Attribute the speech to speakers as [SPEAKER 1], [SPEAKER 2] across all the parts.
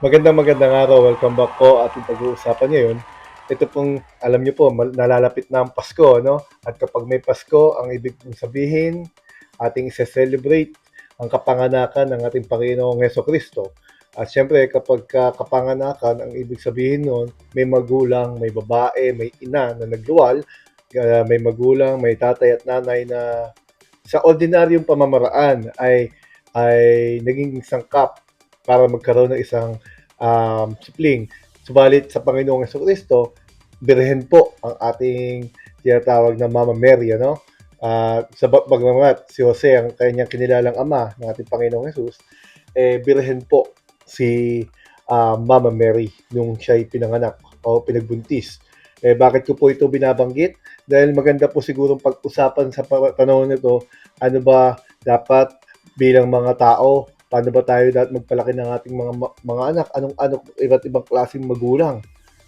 [SPEAKER 1] Magandang araw, welcome back po. Ating pag-uusapan ngayon, ito pong, alam niyo po, nalalapit na ang Pasko, no? At kapag may Pasko, ang ibig pong sabihin, ating isa-celebrate ang kapanganakan ng ating Panginoong Hesukristo. At syempre, kapag kapanganakan, ang ibig sabihin nun, may magulang, may babae, may ina na nagluwal, may magulang, may tatay at nanay na sa ordinaryong pamamaraan ay naging sangkap para magkaroon ng isang supling. Subalit sa Panginoong Kristo, birhen po ang ating tinatawag na Mama Mary, ano? Sa bagamat si Jose ang kanyang kinilalang ama ng ating Panginoong Jesus, birhen po si Mama Mary nung siya'y pinanganak o pinagbuntis. Bakit ko po ito binabanggit? Dahil maganda po sigurong pag-usapan sa panahon nito, ano ba dapat bilang mga tao, paano ba tayo dapat magpalaki ng ating mga anak, anong iba't ibang klaseng magulang,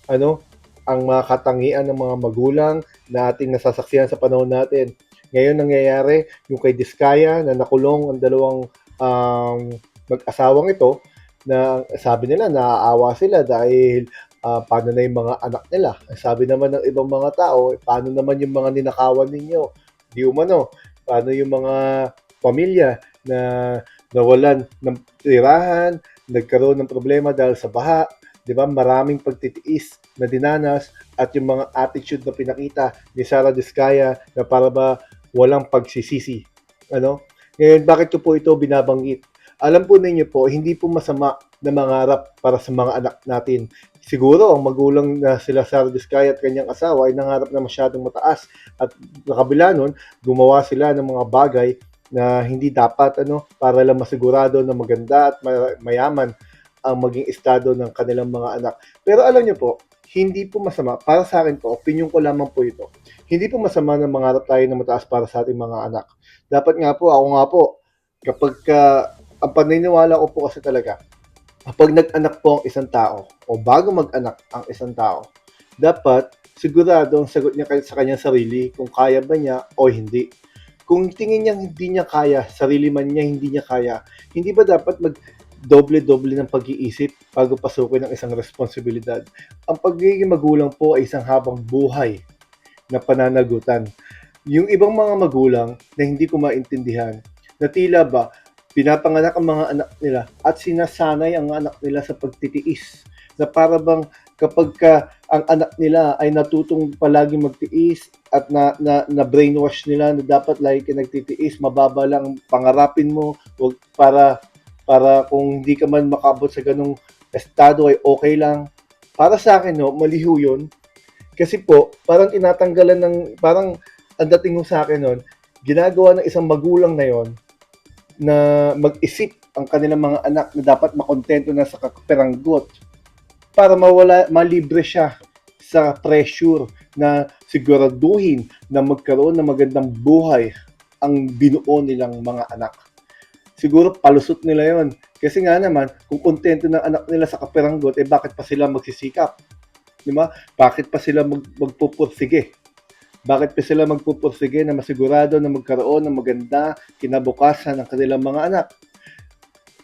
[SPEAKER 1] ano ang mga katangian ng mga magulang na ating nasasaksihan sa panahon natin. Ngayon nangyayari yung kay Diskaya na nakulong ang dalawang mag-asawang ito na sabi nila naaawa sila dahil paano na yung mga anak nila. Sabi naman ng ibang mga tao, paano naman yung mga ninakawan ninyo? Di umano, paano yung mga pamilya na nawalan ng tirahan, nagkaroon ng problema dahil sa baha, 'di ba? Maraming pagtitiis na dinanas at yung mga attitude na pinakita ni Sara Diskaya na para ba walang pagsisisi. Ano? Ngayon, bakit ko po ito binabanggit? Alam po ninyo po, hindi po masama na mangarap para sa mga anak natin. Siguro, ang magulang na sila Sara Diskaya at kanyang asawa ay nangarap na masyadong mataas at nakabila nun, gumawa sila ng mga bagay na hindi dapat para lang masigurado na maganda at mayaman ang maging estado ng kanilang mga anak. Pero alam niyo po, hindi po masama, para sa akin po, opinion ko lamang po ito, hindi po masama na mangarap tayo na mataas para sa ating mga anak. Dapat nga po, ako nga po, kapag ang paniniwala ko po kasi talaga, kapag nag-anak po ang isang tao, o bago mag-anak ang isang tao, dapat sigurado ang sagot niya sa kanyang sarili kung kaya ba niya o hindi. Kung tingin niya hindi niya kaya, sarili man niya hindi niya kaya, hindi ba dapat doble-doble ng pag-iisip bago pasukin ang isang responsibilidad? Ang pagiging magulang po ay isang habang buhay na pananagutan. Yung ibang mga magulang na hindi ko maintindihan, na tila ba pinapanganak ang mga anak nila at sinasanay ang anak nila sa pagtitiis. Na para bang kapag ang anak nila ay natutong palagi magtiis at na brainwash nila na dapat lagi ka nagtitiis, mababa lang pangarapin mo, wag para kung hindi ka man makabot sa ganung estado ay okay lang. Para sa akin, no, maliho yun. Kasi po, parang tinatanggalan ng, parang ang dating mo sa akin nun, ginagawa ng isang magulang na yon na mag-isip ang kanilang mga anak na dapat makontento na sa kaperanggot para malibre siya sa pressure na siguraduhin na magkaroon ng magandang buhay ang binuo nilang mga anak. Siguro palusot nila yon. Kasi nga naman, kung kontento ng anak nila sa kaperanggot, bakit pa sila magsisikap? Di ba? Bakit pa sila magpupursige? Bakit pa sila magpupursige na masigurado na magkaroon ng maganda kinabukasan ng kanilang mga anak?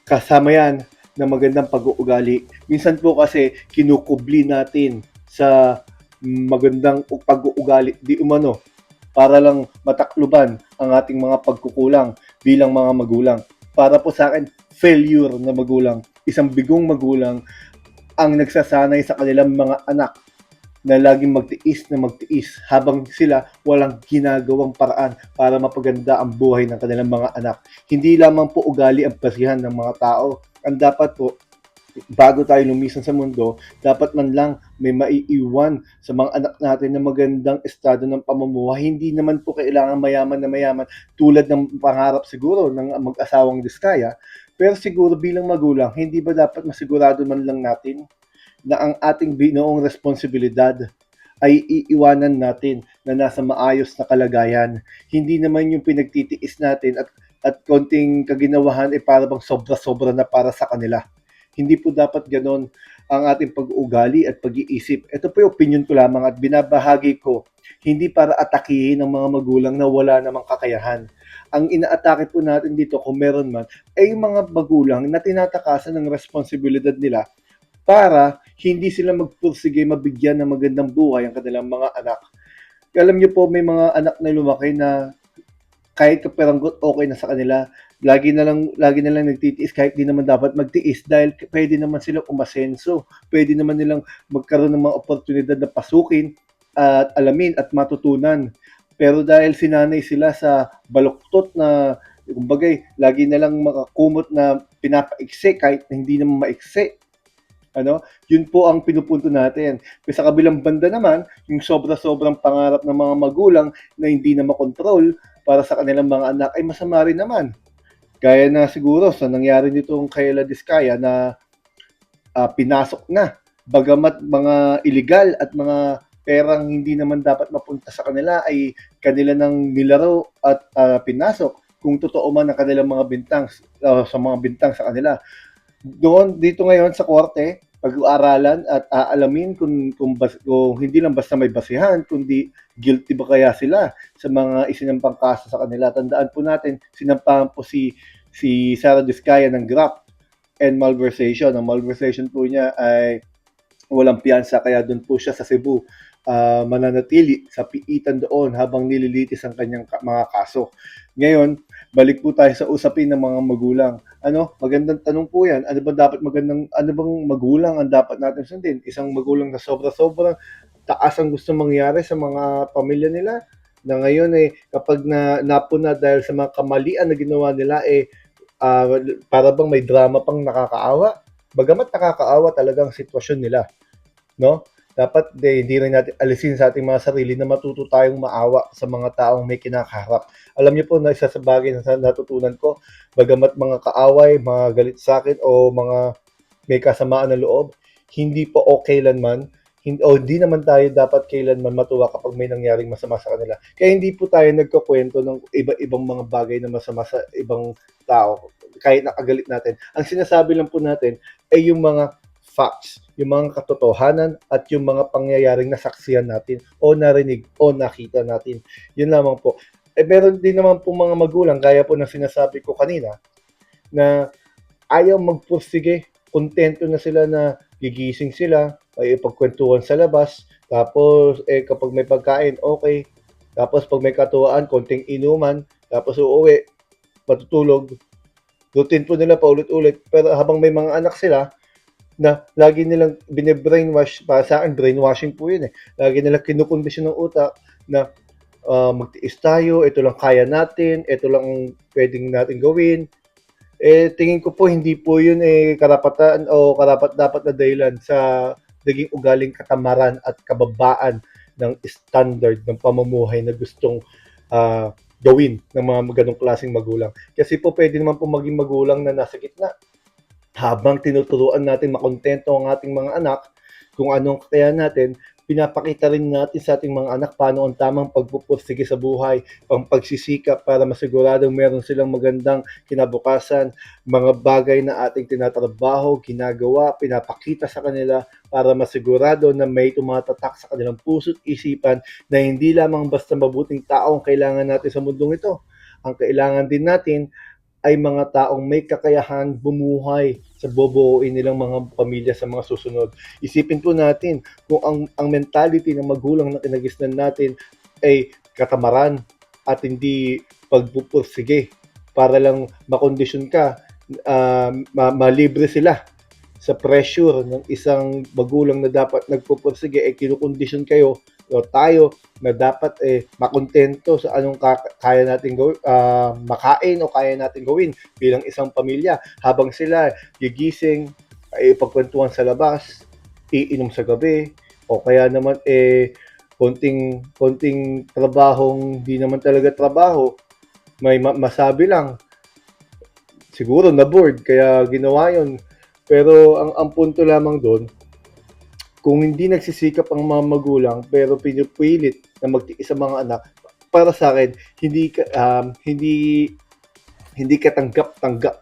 [SPEAKER 1] Kasama yan ng magandang pag-uugali. Minsan po kasi kinukubli natin sa magandang pag-uugali di umano para lang matakluban ang ating mga pagkukulang bilang mga magulang. Para po sa akin, failure na magulang, isang bigong magulang ang nagsasanay sa kanilang mga anak na laging magtiis na magtiis habang sila walang ginagawang paraan para mapaganda ang buhay ng kanilang mga anak. Hindi lamang po ugali ang basihan ng mga tao. Ang dapat po, bago tayo lumisan sa mundo, dapat man lang may maiiwan sa mga anak natin na magandang estado ng pamumuhay. Hindi naman po kailangan mayaman na mayaman tulad ng pangarap siguro ng mag-asawang Diskaya. Pero siguro bilang magulang, hindi ba dapat masigurado man lang natin na ang ating binuong responsibilidad ay iiwanan natin na nasa maayos na kalagayan. Hindi naman yung pinagtitiis natin at konting kaginawahan ay para bang sobra-sobra na para sa kanila. Hindi po dapat ganon ang ating pag-uugali at pag-iisip. Ito po yung opinion ko lamang at binabahagi ko, hindi para atakihin ang mga magulang na wala namang kakayahan. Ang inaatake po natin dito, kung meron man, ay yung mga magulang na tinatakasan ng responsibilidad nila para hindi sila magpursige mabigyan ng magandang buhay ang kanilang mga anak. Alam niyo po, may mga anak na lumaki na kahit kaperanggot okay na sa kanila. Lagi na lang nagtitiis kahit di naman dapat magtiis dahil pwede naman silang umasenso. Pwede naman nilang magkaroon ng mga oportunidad na pasukin at alamin at matutunan. Pero dahil sinanay sila sa baluktot na kumbagay, lagi na lang makakumot na pinapaiksi kahit na hindi naman maiksi. Ano, yun po ang pinupunto natin. Kasi sa kabilang banda naman, yung sobra-sobrang pangarap ng mga magulang na hindi na makontrol para sa kanilang mga anak ay masama rin naman. Gaya na siguro sa nangyari nitong kay La Diskaya na pinasok na. Bagamat mga illegal at mga perang hindi naman dapat mapunta sa kanila ay kanila nang nilaro at pinasok kung totoo man ang kanilang mga bintang sa mga bintang sa kanila. Doon dito ngayon sa korte, pag-aaralan at aalamin kung hindi lang basta may basihan, kundi guilty ba kaya sila sa mga isinampang kaso sa kanila. Tandaan po natin, sinampahan po si Sara Diskaya ng graft and malversation. Ang malversation po niya ay walang piyansa kaya doon po siya sa Cebu mananatili sa piitan doon habang nililitis ang kanyang mga kaso. Ngayon, balik po tayo sa usapin ng mga magulang. Magandang tanong po yan. Ano bang magulang ang dapat natin sundin? Isang magulang na sobra-sobrang taas ang gusto mangyari sa mga pamilya nila na ngayon kapag napuna dahil sa mga kamalian na ginawa nila para bang may drama pang nakakaawa. Bagamat nakakaawa talagang sitwasyon nila, no? Dapat hindi rin natin alisin sa ating mga sarili na matuto tayong maawa sa mga taong may kinakaharap. Alam niyo po na isa sa bagay na natutunan ko, bagamat mga kaaway, mga galit sa akin o mga may kasamaan ng loob, hindi po okay lanman, hindi naman tayo dapat kailanman matuwa kapag may nangyaring masama sa kanila. Kaya hindi po tayo nagkukwento ng iba-ibang mga bagay na masama sa ibang tao, kahit nakagalit natin. Ang sinasabi lang po natin ay yung mga facts, yung mga katotohanan at yung mga pangyayaring nasaksihan natin o narinig o nakita natin. Yun lamang po. Meron din naman po mga magulang, gaya po ng sinasabi ko kanina, na ayaw magpursige, kontento na sila na gigising sila, ay ipagkwentuhan sa labas, tapos kapag may pagkain, okay. Tapos pag may katuwaan, konting inuman, tapos uuwi, matutulog. Routine po nila paulit-ulit. Pero habang may mga anak sila, na lagi nilang bine-brainwash, para sa akin brainwashing po yun eh. Lagi nilang kinukondisyon ng utak na magtiis tayo, ito lang kaya natin, ito lang ang pwedeng natin gawin. Tingin ko po hindi po yun karapatan o karapat-dapat na dahilan sa naging ugaling katamaran at kababaan ng standard ng pamumuhay na gustong gawin ng mga ganong klaseng magulang. Kasi po pwede naman po maging magulang na nasa gitna habang tinuturuan natin makontento ang ating mga anak kung anong kakayahan natin, pinapakita rin natin sa ating mga anak paano ang tamang pagpupursige sa buhay, ang pagsisikap para masiguradong meron silang magandang kinabukasan, mga bagay na ating tinatrabaho, ginagawa, pinapakita sa kanila para masigurado na may tumatatak sa kanilang puso't isipan na hindi lamang basta mabuting tao ang kailangan natin sa mundong ito. Ang kailangan din natin ay mga taong may kakayahan bumuhay sa bubuuin nilang mga pamilya sa mga susunod. Isipin po natin kung ang mentality ng magulang na kinagisnan natin ay katamaran at hindi pagpupursige para lang makondisyon ka, malibre sila sa pressure ng isang magulang na dapat nagpupursige, kinukondisyon kayo o tayo na dapat makontento sa anong kaya natin gawin, makain o kaya natin gawin bilang isang pamilya habang sila gigising, pagkwentuhan sa labas, iinom sa gabi o kaya naman konting trabahong di naman talaga trabaho, may masabi lang, siguro na bored kaya ginawa yon. Pero ang punto lamang doon, kung hindi nagsisikap ang mga magulang pero pinipilit na magtiis sa mga anak, para sa akin hindi katanggap-tanggap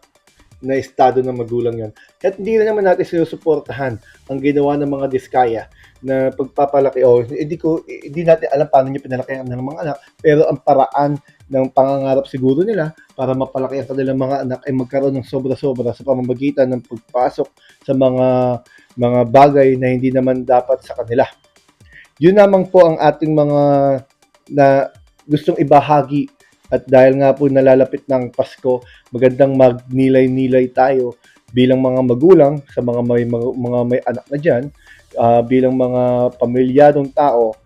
[SPEAKER 1] na estado ng magulang yan. At hindi na naman natin sinusuportahan ang ginawa ng mga Diskaya na pagpapalaki hindi natin alam paano niya pinalaki ang mga anak, pero ang paraan ng pangangarap siguro nila para mapalaki ang kanilang mga anak ay magkaroon ng sobra-sobra sa pamamagitan ng pagpasok sa mga mga bagay na hindi naman dapat sa kanila. Yun lamang po ang ating mga na gustong ibahagi, at dahil nga po nalalapit ng Pasko, magandang magnilay-nilay tayo bilang mga magulang sa mga may anak na diyan, bilang mga pamilyadong tao.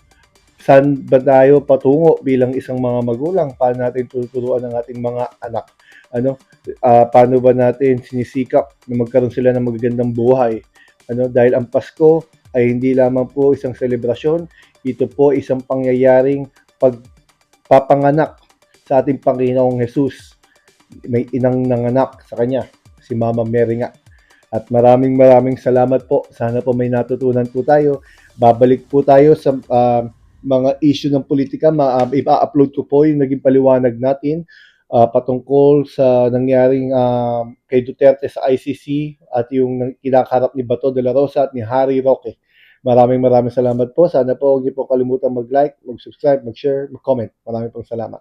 [SPEAKER 1] Saan ba tayo patungo bilang isang mga magulang? Paano natin tuturuan ang ating mga anak? Ano, paano ba natin sinisikap na magkaroon sila ng magagandang buhay? Ano, dahil ang Pasko ay hindi lamang po isang selebrasyon, ito po isang pangyayaring pagpapanganak sa ating Panginoong Jesus. May inang nanganak sa kanya, si Mama Mary nga. At maraming maraming salamat po. Sana po may natutunan po tayo. Babalik po tayo sa mga issue ng politika. Ipa-upload ko po yung naging paliwanag natin patungkol sa nangyaring kay Duterte sa ICC at yung kinakarap ni Bato de la Rosa at ni Harry Roque. Maraming maraming salamat po. Sana po huwag niyo po kalimutan mag-like, mag-subscribe, mag-share, mag-comment. Maraming pong salamat.